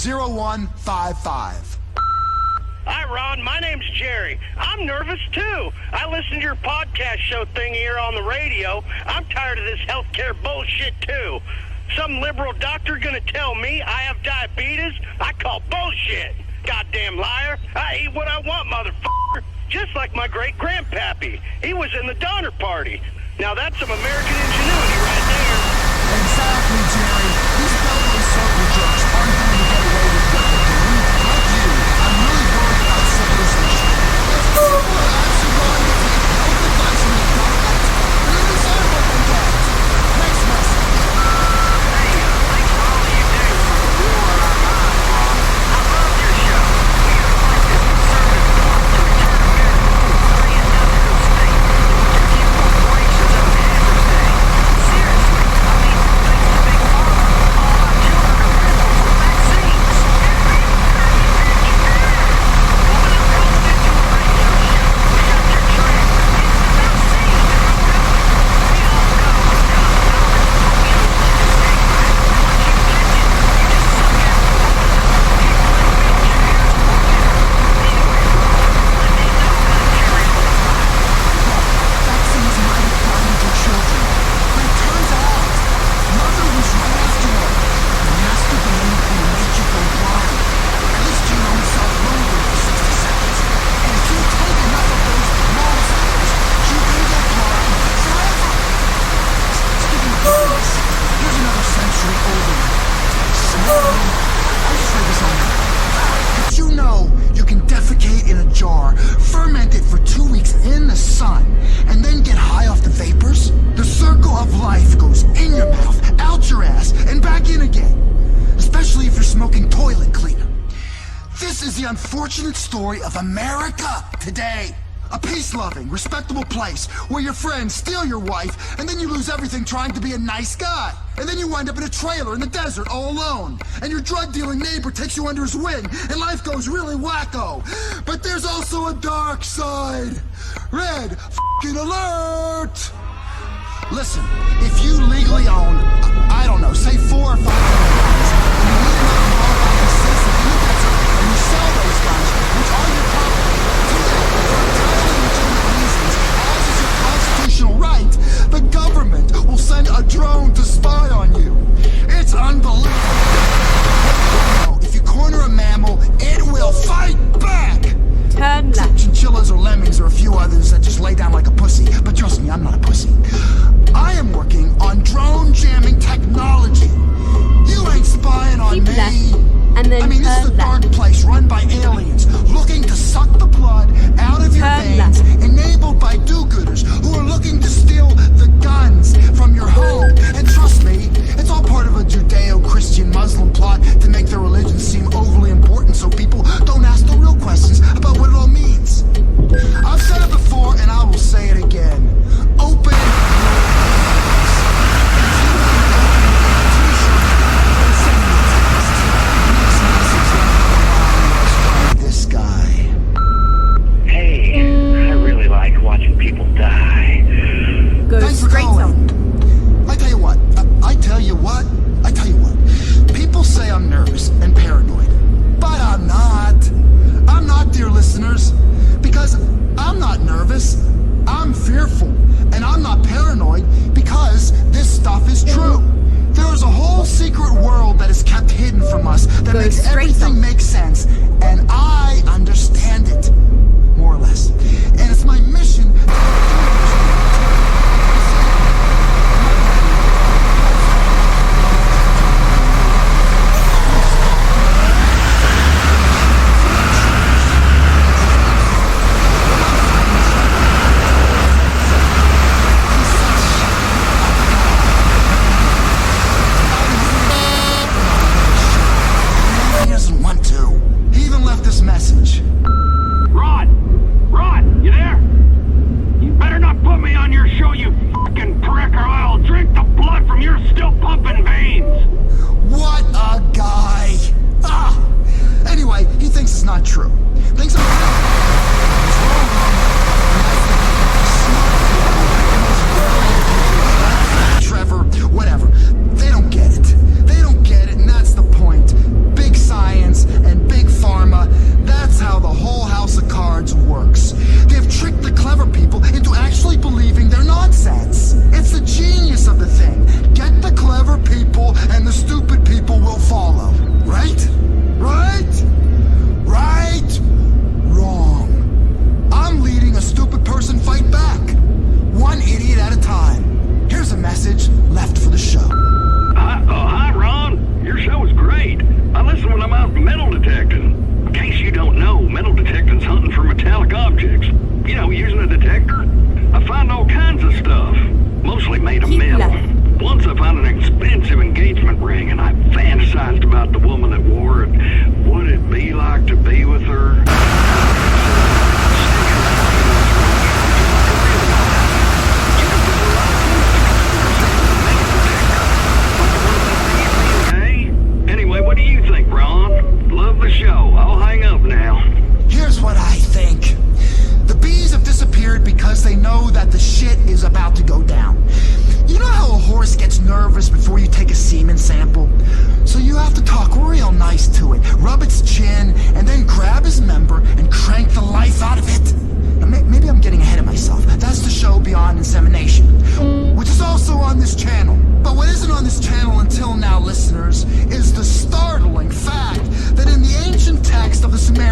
0155. Hi, Ron. My name's Jerry. I'm nervous, too. I listen to your podcast show thing here on the radio. I'm tired of this healthcare bullshit, too. Some liberal doctor gonna tell me I have diabetes? I call bullshit. Goddamn liar. I eat what I want, motherfucker. Just like my great-grandpappy. He was in the Donner Party. Now that's some American ingenuity right there. Exactly, Jerry. These fellow circle jerks aren't going to get away with what they're doing. Like you, I'm really worried about civilization. If people are actually going to take health advice from the government, then they deserve what they get. Next message. Hey, thanks for all you do for the war on our minds, Ron. I love your show. We are like this conservative thought to return American food to the industrial state. To keep corporations up to everything. Seriously, I mean, thanks to Big Pharma, all our children are riddled with vaccines. Vaccines might have blinded your children, but it turns out mother was right after all. The master balloon can make you go blind. At least you know self-loathing for 60 seconds. And if you take enough of those molecules, you can get blind forever. Speaking of blindness, here's another century older. I just read this on the Did you know you can defecate in a jar, ferment it for 2 weeks in the sun, and then get high off the vapors? The circle of life goes in your mouth, out your ass, and back in again. Especially if you're smoking toilet cleaner. This is the unfortunate story of America today. A peace-loving, respectable place where your friends steal your wife and then you lose everything trying to be a nice guy. And then you wind up in a trailer in the desert all alone. And your drug-dealing neighbor takes you under his wing and life goes really wacko. But there's also a dark side. Red f***ing alert! Listen, if you legally own, I don't know, say 4 or 5 guns, and you live in a law-abiding citizen in the desert, and you sell those guns, which are your property, today, for entirely legitimate reasons, as is your constitutional right, the government will send a drone to spy on you. It's unbelievable. If you corner a mammal, it will fight back. Turn left. Chinchillas or lemmings or a few others that just lay down like a pussy. But trust me, I'm not a pussy. I am working on drone jamming technology. You ain't spying on Keep me. left, and then I mean, this is a turn dark left. place run by aliens looking to suck the blood out of your Turn veins, left. enabled by do-gooders who are looking to steal the guns from your home. And trust me, it's all part of a Judeo-Christian Muslim plot to make their religion seem overly important so people don't ask the real questions about what it all means. I've said it before and I will say it again. Open your eyes. If you want to open your t-shirt, then send me a text. Next message on this guy. Hey, I really like watching people die. Go Thanks for straight calling. on. I tell you what. People say I'm nervous and paranoid, but I'm not. I'm not, dear listeners, because I'm not nervous. I'm fearful, and I'm not paranoid because this stuff is true. There is a whole secret world that is kept hidden from us that Go makes straight everything on. make sense, and I understand it, more or less. And it's my mission to He doesn't want to. He even left this message. Rod! Rod, you there?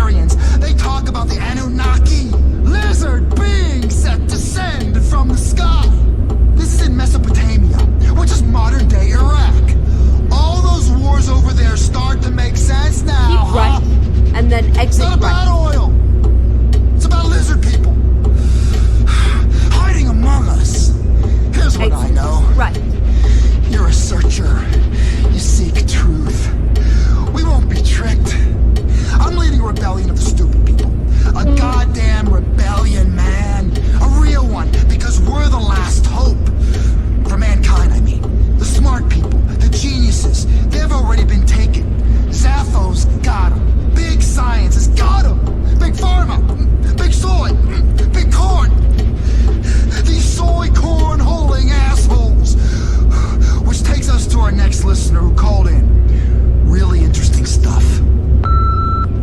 Sumerians, they talk about the Anunnaki, lizard beings that descend from the sky. This is in Mesopotamia, which is modern-day Iraq. All those wars over there start to make sense now, Keep right, and then It's exit not about right. oil. It's about lizard people. Hiding among us. Here's what I Exit know. right. You're a searcher. You seek truth. We won't be tricked. I'm leading a rebellion of the stupid people. A goddamn rebellion, man. A real one, because we're the last hope. For mankind, I mean. The smart people, the geniuses, they've already been taken. Zapho's got them. Big science has got them. Big pharma, big soy, big corn. These soy corn holding assholes. Which takes us to our next listener who called in. Really interesting stuff.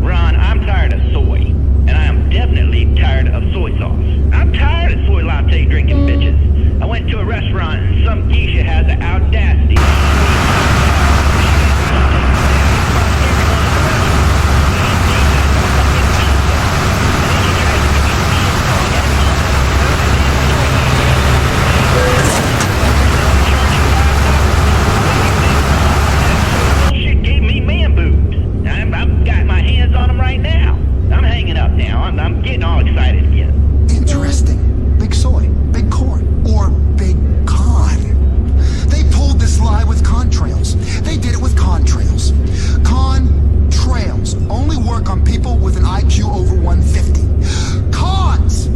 Ron, I'm tired of soy. And I am definitely tired of soy sauce. I'm tired of soy latte drinking bitches. I went to a restaurant and some geisha has the audacity. Bullshit gave me man boobs. I've got my hands on them right now. I'm hanging up now. I'm getting all excited again. Interesting. Big soy, big corn, or big con. They pulled this lie with contrails. They did it with contrails. Contrails only work on people with an IQ over 150. Cons!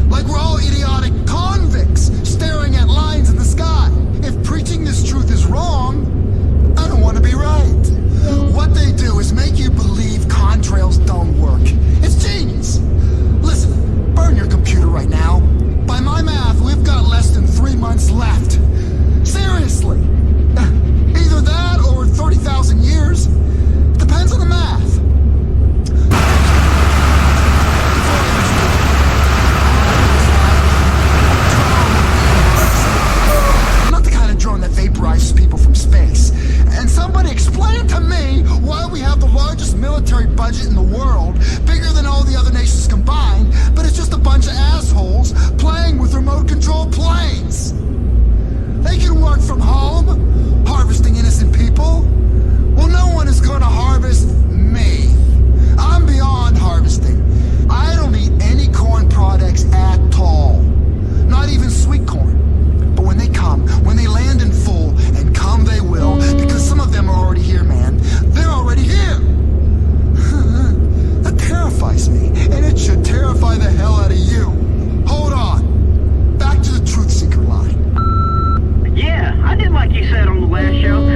Like we're all idiotic convicts staring at lines in the sky. If preaching this truth is wrong, I don't want to be right. What they do is make you believe contrails don't work. It's genius. Listen, burn your computer right now. By my math, we've got less than 3 months left. Seriously. Either that or 30,000 years. Depends on the math. I'm not the kind of drone that vaporizes people from space. And somebody explain to me why we have the largest military budget in the world, bigger than all the other nations combined, but it's just a bunch of assholes playing with remote-controlled planes. They can work from home, harvesting innocent people. Well, no one is going to harvest me. I'm beyond harvesting. I don't eat any corn products at all. Not even sweet corn. But when they come, when they land in full, and come they will, because some of them are already here, man. They're already here. That terrifies me, and it should terrify the hell out of you. Hold on. Back to the truth seeker line. Yeah, I did like you said on the last show.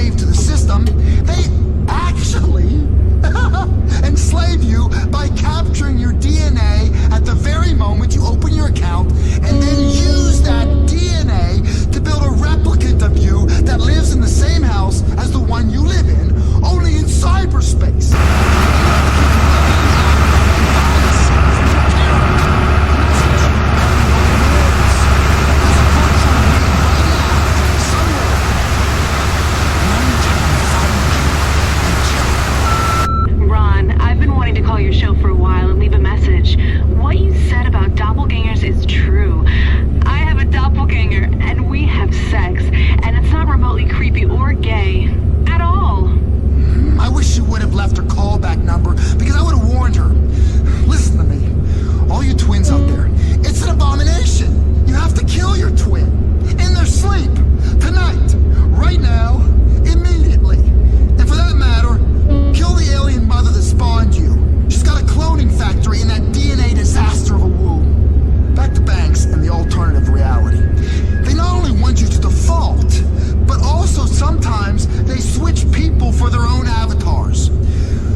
slave to the system. They actually enslave you by capturing your DNA at the very moment you open your account, and then use that DNA to build a replicant of you that lives in the same house as the one you live in, only in cyberspace. To call your show for a while and leave a message. What you said about doppelgangers is true. I have a doppelganger and we have sex, and it's not remotely creepy or gay at all. I wish you would have left her callback number, because I would have warned her. Listen to me, all you twins out there, it's an abomination. You have to kill your twin in their sleep tonight, right now, immediately. And for that matter, kill the alien mother that spawned you. She's got a cloning factory in that DNA disaster of a womb. Back to Banks and the alternative reality. They not only want you to default, but also sometimes they switch people for their own avatars.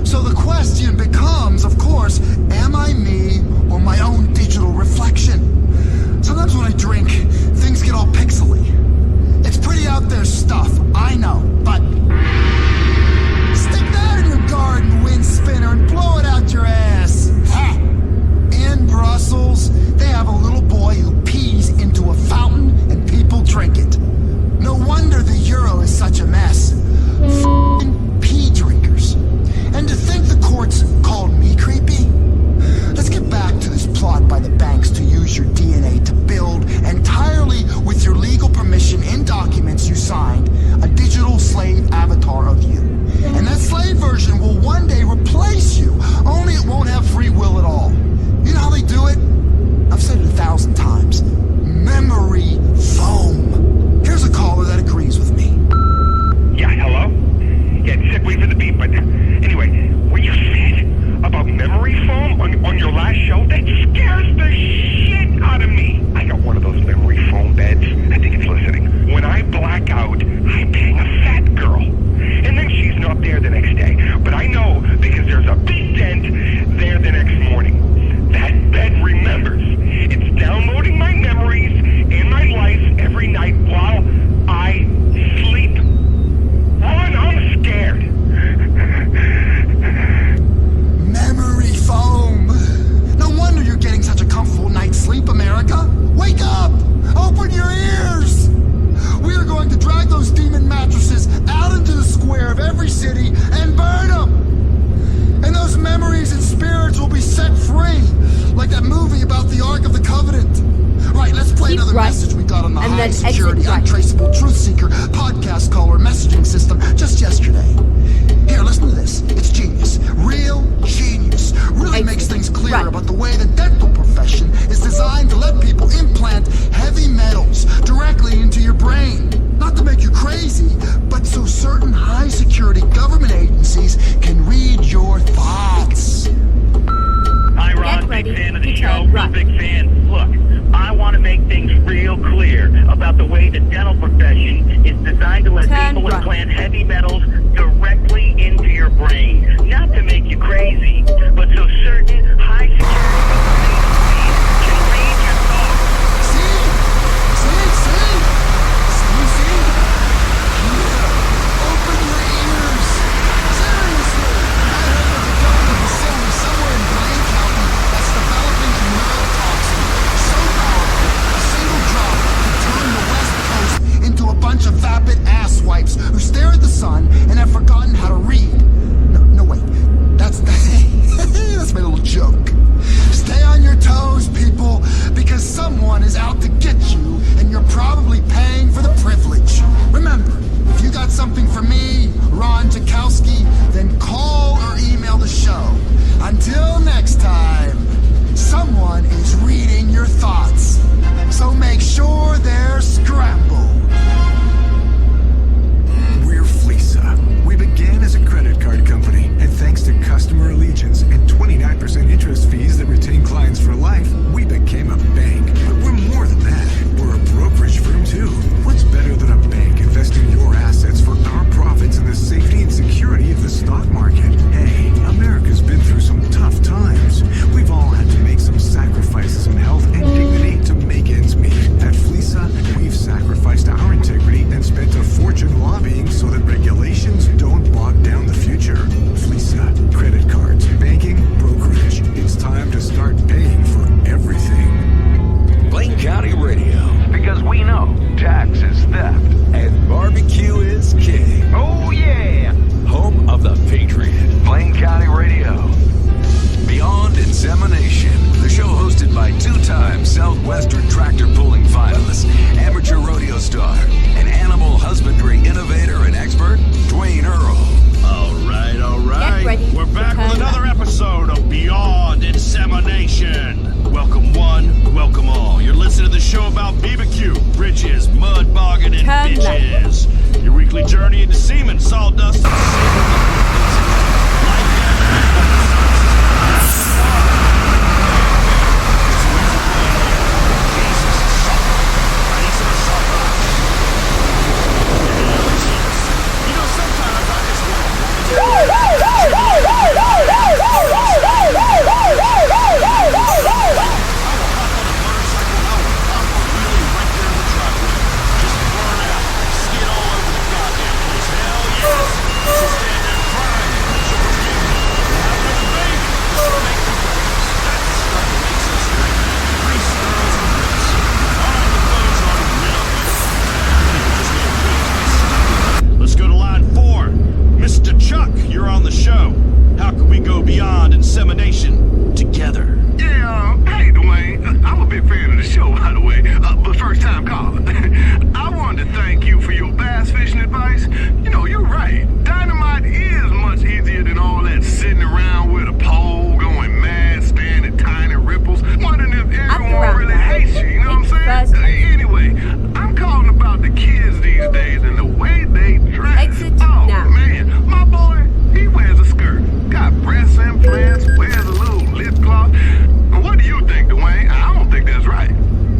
So the question becomes, of course, am I me or my own digital reflection? Sometimes when I drink, things get all pixely. It's pretty out there stuff, I know, but stick that in your garden, wind spinner, and blow it out your ass. Ha! In Brussels, they have a little boy who pees into a fountain and people drink it. No wonder the euro is such a mess. F***ing pee drinkers. And to think the courts called me creepy? Let's get back to this plot by the banks to use your DNA to build, entirely with your legal permission in documents you signed, a digital slave avatar of you. And that slave version will one day replace you, only it won't have free will at all. You know how they do it? I've said it 1,000 times. Memory foam. Here's a caller that agrees with me. Yeah, hello? Yeah, it's sick, wait for the beep, but anyway, what you said about memory foam on your last show, that scares the shit out of me. I got one of those memory foam beds. I think it's listening. When I black out, I bang a fat girl. And then she's not there the next day. But I know because there's a big dent there the next morning. That bed remembers. It's downloading my memories in my life every night while I sleep. Ron, I'm scared. Memory foam. No wonder you're getting such a comfortable night's sleep, America. Wake up! Open your ears! We are going to drag those demon mattresses out into the square of every city and burn them! And those memories and spirits will be set free, like that movie about the Ark of the Covenant. Right, let's play Keep another right, message we got on the and high then security, exit right. untraceable truth seeker podcast caller messaging system just yesterday. Here, listen to this. It's genius. Real genius. Really Exit makes things clear right. about the way the dental profession is designed to let people implant heavy metals directly into your brain. Not to make you crazy, but so certain high-security government agencies can read your thoughts. Hi, Ron. Get ready Big fan of to the show. turn Real right. big fan. Look, I want to make things real clear about the way the dental profession is designed to let Turn people right. implant heavy metals directly into your brain. Not to make you crazy, but so certain high-security government agencies can read your thoughts. See? Yeah. Open your ears. Seriously. I heard that the government facility somewhere in Blaine County that's developing a neurotoxin so powerful, a single drop could turn the West Coast into a bunch of vapid asswipes who stare at the sun and journey into semen, sawdust, insemination together. Yeah, hey, Dwayne. I'm a big fan of the show, by the way, but first time caller. I wanted to thank you for your bass fishing advice. You know, you're right. Dynamite is much easier than all that sitting around with a pole, going mad, staring at tiny ripples, wondering if everyone really hates you, you know what I'm saying? Anyway, I'm calling about the kids these days and the way they dress. Exit oh, now. Man, my boy, he wears a skirt, got breast implants, wears a little lip gloss. What do you think, Dwayne? I don't think that's right.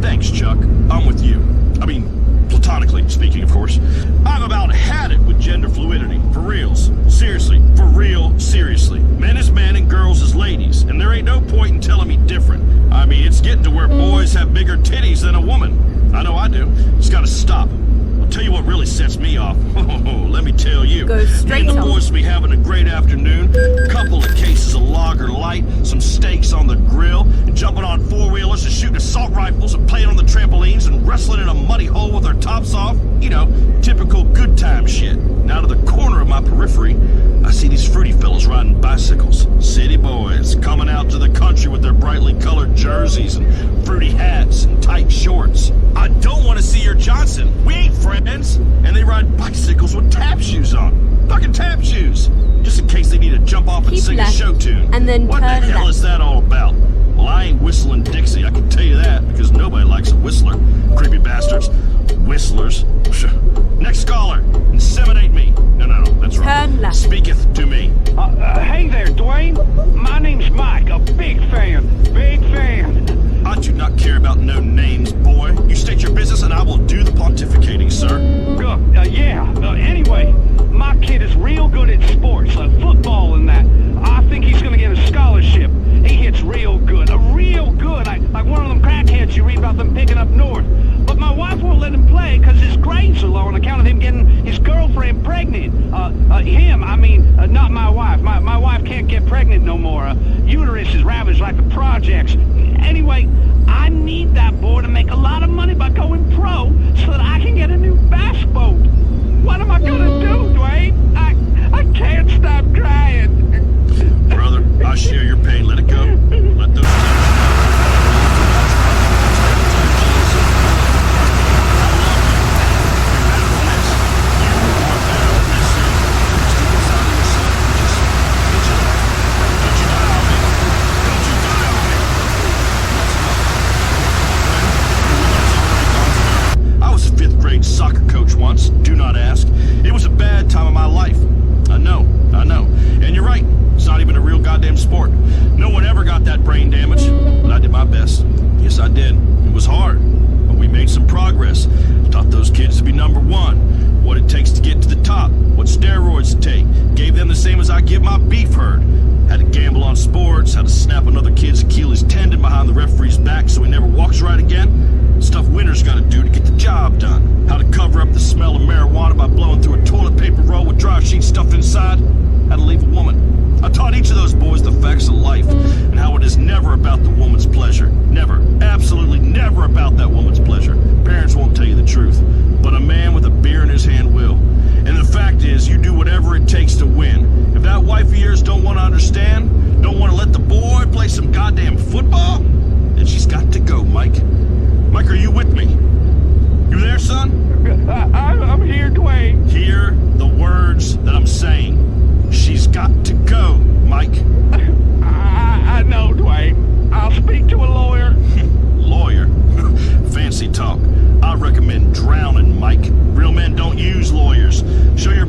Thanks, Chuck. I'm with you. I mean, platonically speaking, of course. I've about had it with gender fluidity. For reals. Seriously. For real, seriously. Men is men and girls is ladies. And there ain't no point in telling me different. I mean, it's getting to where boys have bigger titties than a woman. I know I do. It's gotta stop. I'll tell you what really sets me off. Let me tell you. Go straight me and the on. boys will be having a great afternoon. Couple of cases of lager light, some steaks on the grill, and jumping on four-wheelers and shooting assault rifles and playing on the trampolines and wrestling in a muddy hole with our tops off. You know, typical good time shit. And out of the corner of my periphery, I see these fruity fellas riding bicycles. City boys coming out to the country with their brightly colored jerseys and fruity hats and tight shorts. I don't want to see your Johnson. We ain't friends. And they ride bicycles with tap shoes on. Fucking tap shoes. Just in case they need to jump off and Keep sing left, a show tune. and then what turn the hell left. is that all about? Well, I ain't whistling Dixie, I can tell you that, because nobody likes a whistler. Creepy bastards. Whistlers. Next caller. Inseminate me. No, that's wrong. Turn left. Speaketh to me. Hey there, Dwayne. My name's Mike, a big fan. Big fan. I do not care about no names, boy. You state your business and I will do the pontificating, sir. Anyway, my kid is real good at sports, like football and that. I think he's gonna get a scholarship. He hits real good, like one of them crackheads you read about them picking up north. But my wife won't let him play because his grades are low on account of him getting his girlfriend pregnant. Not my wife. My wife can't get pregnant no more. Uterus is ravaged like the projects. Anyway, I need that boy to make a lot of money by going pro so that I can get a new bass boat. What am I gonna do, Dwayne? I can't stop trying. Brother, I share your pain. Let it go. Let those soccer coach once, do not ask. It was a bad time of my life. I know. And you're right, it's not even a real goddamn sport. No one ever got that brain damage, but I did my best. Yes, I did. It was hard, but we made some progress. Taught those kids to be number one, what it takes to get to the top, what steroids to take. Gave them the same as I give my beef herd. How to gamble on sports, how to snap another kid's Achilles tendon behind the referee's back so he never walks right again. Stuff winners gotta do to get the job done. How to cover up the smell of marijuana by blowing through a toilet paper roll with dry sheets stuffed inside. How to leave a woman. I taught each of those boys the facts of life and how it is never about the woman's pleasure. Never. Absolutely never about that woman's pleasure. Parents won't tell you the truth, but a man with a beer in his hand will. And the fact is, you do whatever it takes to win. If that wife of yours don't want to understand, don't want to let the boy play some goddamn football, then she's got to go, Mike. Mike, are you with me? You there, son? I'm here, Dwayne. Hear the words that I'm saying. She's got to go, Mike. I know, Dwayne. I'll speak to a lawyer. Lawyer? Fancy talk. I recommend drowning, Mike. Real men don't use lawyers. Show your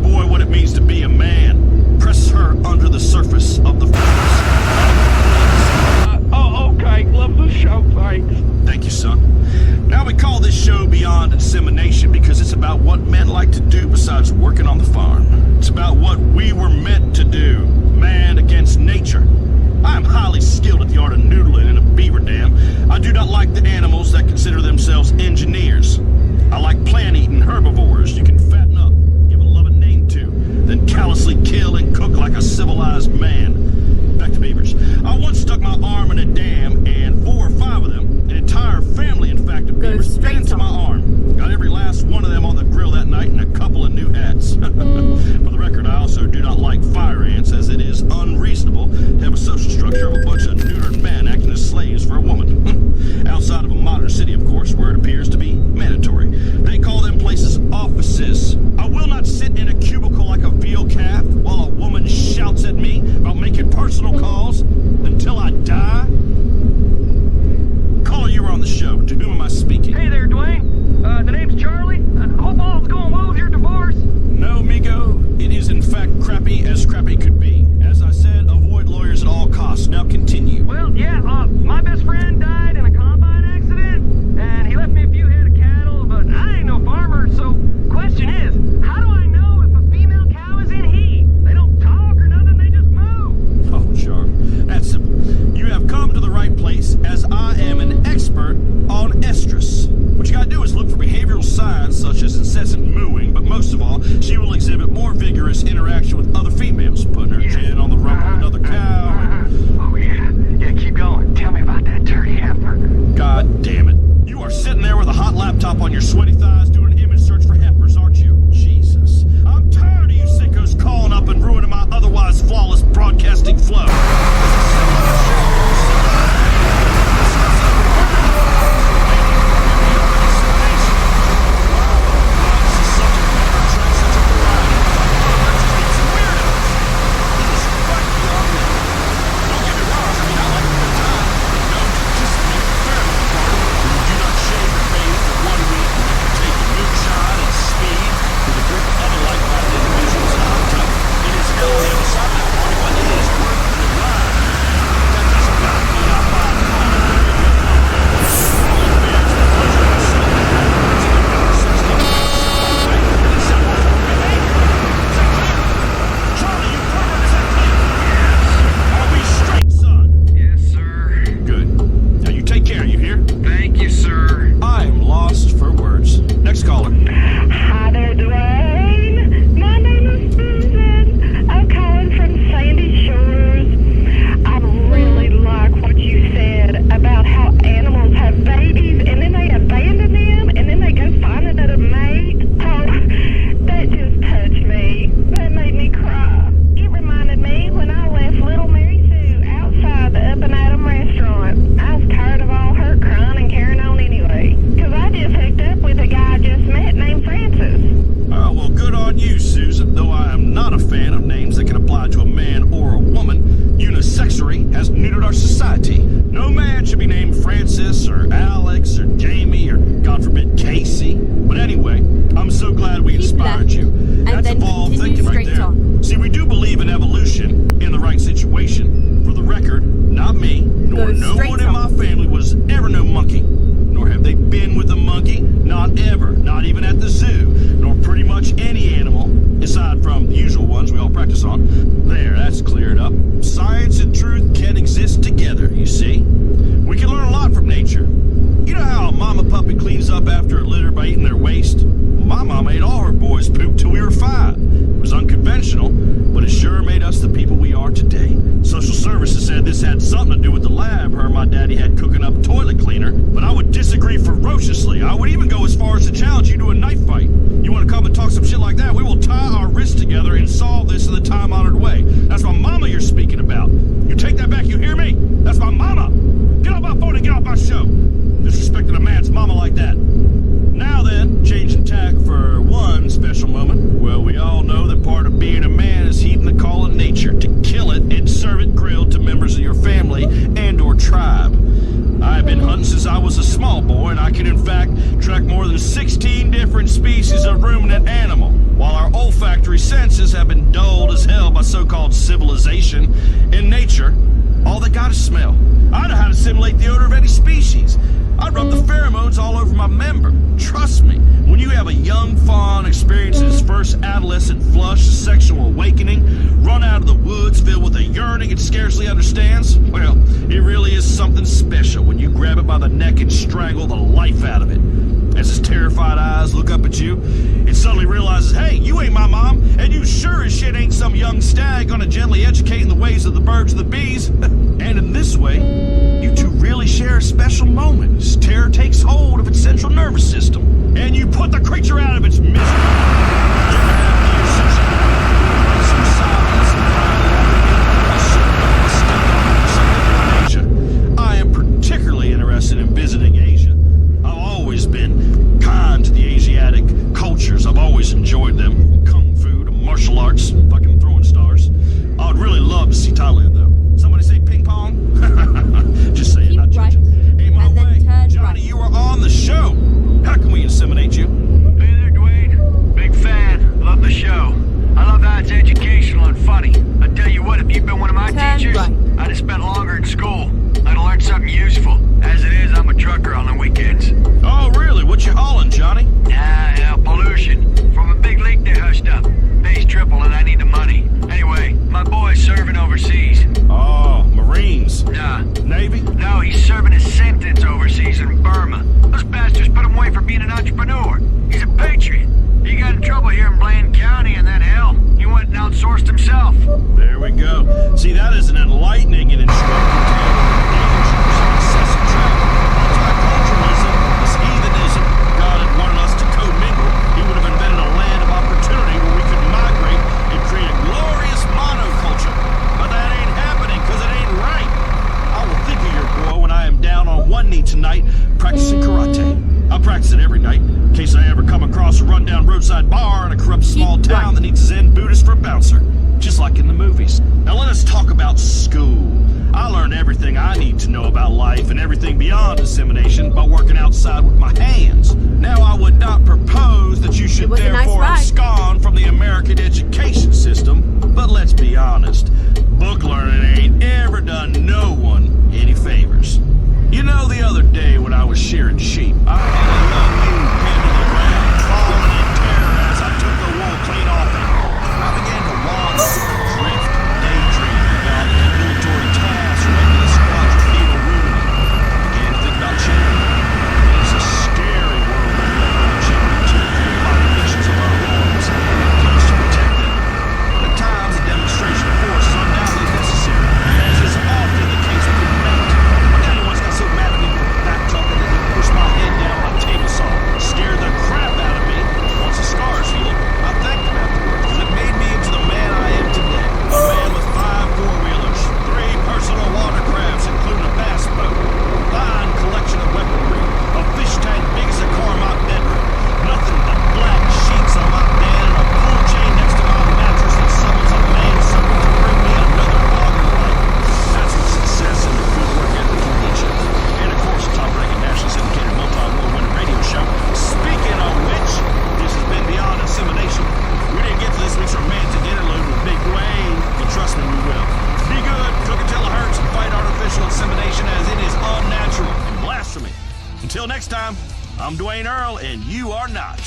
ruthlessly kill and cook like a civilized man. Back to beavers. I once stuck my arm in a dam, and 4 or 5 of them, an entire family, in fact, of beavers, bit into my arm. Got every last one of them on the grill that night and a couple of new hats. For the record, I also do not like fire ants, as it is unreasonable to have a social structure of a bunch of neutered men acting as slaves for a woman. Outside of a modern city, of course, where it appears to be mandatory. They call them places offices. I will not sit in a cubicle like a veal calf while a woman shouts at me about making personal calls until I die. Caller, you were on the show. To whom am I speaking? Hey there, Dwayne. The name's Charlie. Hope all's going well with your divorce. No, Migo. It is in fact crappy as crappy could be. As I said, avoid lawyers at all costs. Now continue. Well, yeah, my best friend died in a combine accident, and he left me a few head of cattle, but I ain't no farmer, so question is, how do I know if a female cow is in heat? They don't talk or nothing, they just move. Oh, Char, that's simple. You have come to the right place, as I am an expert on estrus. What you gotta do is look for behavioral signs such as incessant mooing, but most of all, she will exhibit more vigorous interaction with other females, putting her chin on the rump of another cow. Oh, yeah. Yeah, keep going. Tell me about that dirty heifer. God damn it. You are sitting there with a hot laptop on your sweaty thighs doing an image search for heifers, aren't you? Jesus. I'm tired of you sickos calling up and ruining my otherwise flawless broadcasting flow. I'd rub the pheromones all over my member. Trust me, when you have a young fawn experiencing his first adolescent flush, sexual awakening, run out of the woods filled with a yearning it scarcely understands, well, it really is something special when you grab it by the neck and strangle the life out of it. As his terrified eyes look up at you, it suddenly realizes, hey, you ain't my mom, and you sure as shit ain't some young stag gonna gently educate in the ways of the birds and the bees. And in this way, you two really share a special moment as terror takes hold of its central nervous system, and you put the creature out of its misery. I am particularly interested in visiting Asia. I've always been kind to the Asiatic cultures. I've always enjoyed them. Kung fu to martial arts, fucking throwing stars. I'd really love to see Thailand, though. Somebody say ping pong? Just saying, Keep not right, judging. Ain't my and then way. turn Johnny, right. you are on the show. How can we inseminate you? Hey there, Dwayne. Big fan. Love the show. I love how it's educational and funny. I tell you what, if you'd been one of my Turn teachers, right. I'd have spent longer in school. I'd have learned something useful. As it is, I'm a trucker on the weekends. Oh, really? What you hauling, Johnny? Pollution. From a big leak they hushed up. Pays triple and I need the money. Anyway, my boy's serving overseas. Oh, Marines. Nah. Navy? No, he's serving his sentence overseas in Burma. Those bastards put him away for being an entrepreneur. He's a patriot. He got in trouble here in Blaine County and then hell, he went and outsourced himself. There we go. See, that is an enlightening and instructive tale of the dangers of excessive travel. Multiculturalism, this heathenism. God had wanted us to commingle. He would have invented a land of opportunity where we could migrate and create a glorious monoculture. But that ain't happening because it ain't right. I will think of your boy when I am down on one knee tonight practicing karate. I practice it every night in case I ever come across a rundown roadside bar in a corrupt small Keep town right. that needs a Zen Buddhist for a bouncer, just like in the movies. Now let us talk about school. I learned everything I need to know about life and everything beyond dissemination by working outside with my hands. Now I would not propose that you should was a nice therefore ride. abscond from the American education system, but let's be honest, book learning ain't ever done no one any favors. You know, the other day when I was shearing sheep, I had a young ewe pinned to the ground, falling in terror as I took the wool clean off it. I began to wander, drift, daydream about the ambulatory tasks or regular squadron fetal ruminant. I began to think about children. It is a scary world we live in, children to the populations of our homes, please to protect them. But at times, a demonstration of force is undoubtedly necessary, as is often the case with the mate. My daddy once got so mad at me for backed up that he pushed my head down on a table saw, scared the crap out of me. Once the scars healed, I thanked him afterwards, because it made me into the man I am today. A man with 5 four-wheelers, 3 personal watercrafts, including a bass boat, a fine collection of weaponry, a fish tank big as a car in my bedroom, nothing but black sheets on my bed, and a pull chain next to my mattress that summons a man servant to bring me another longer life. That's what success and the good work ethic can get you. And of course, a top-ranking nationally syndicated multi-award winning radio show. Speaking of which, this has been Beyond Insemination. We didn't get to this week's romantic interlude with Big Dwayne, but trust me, we will. Be good, cook until it hurts, and fight artificial insemination as it is unnatural and blasphemy. Until next time, I'm Dwayne Earl, and you are not.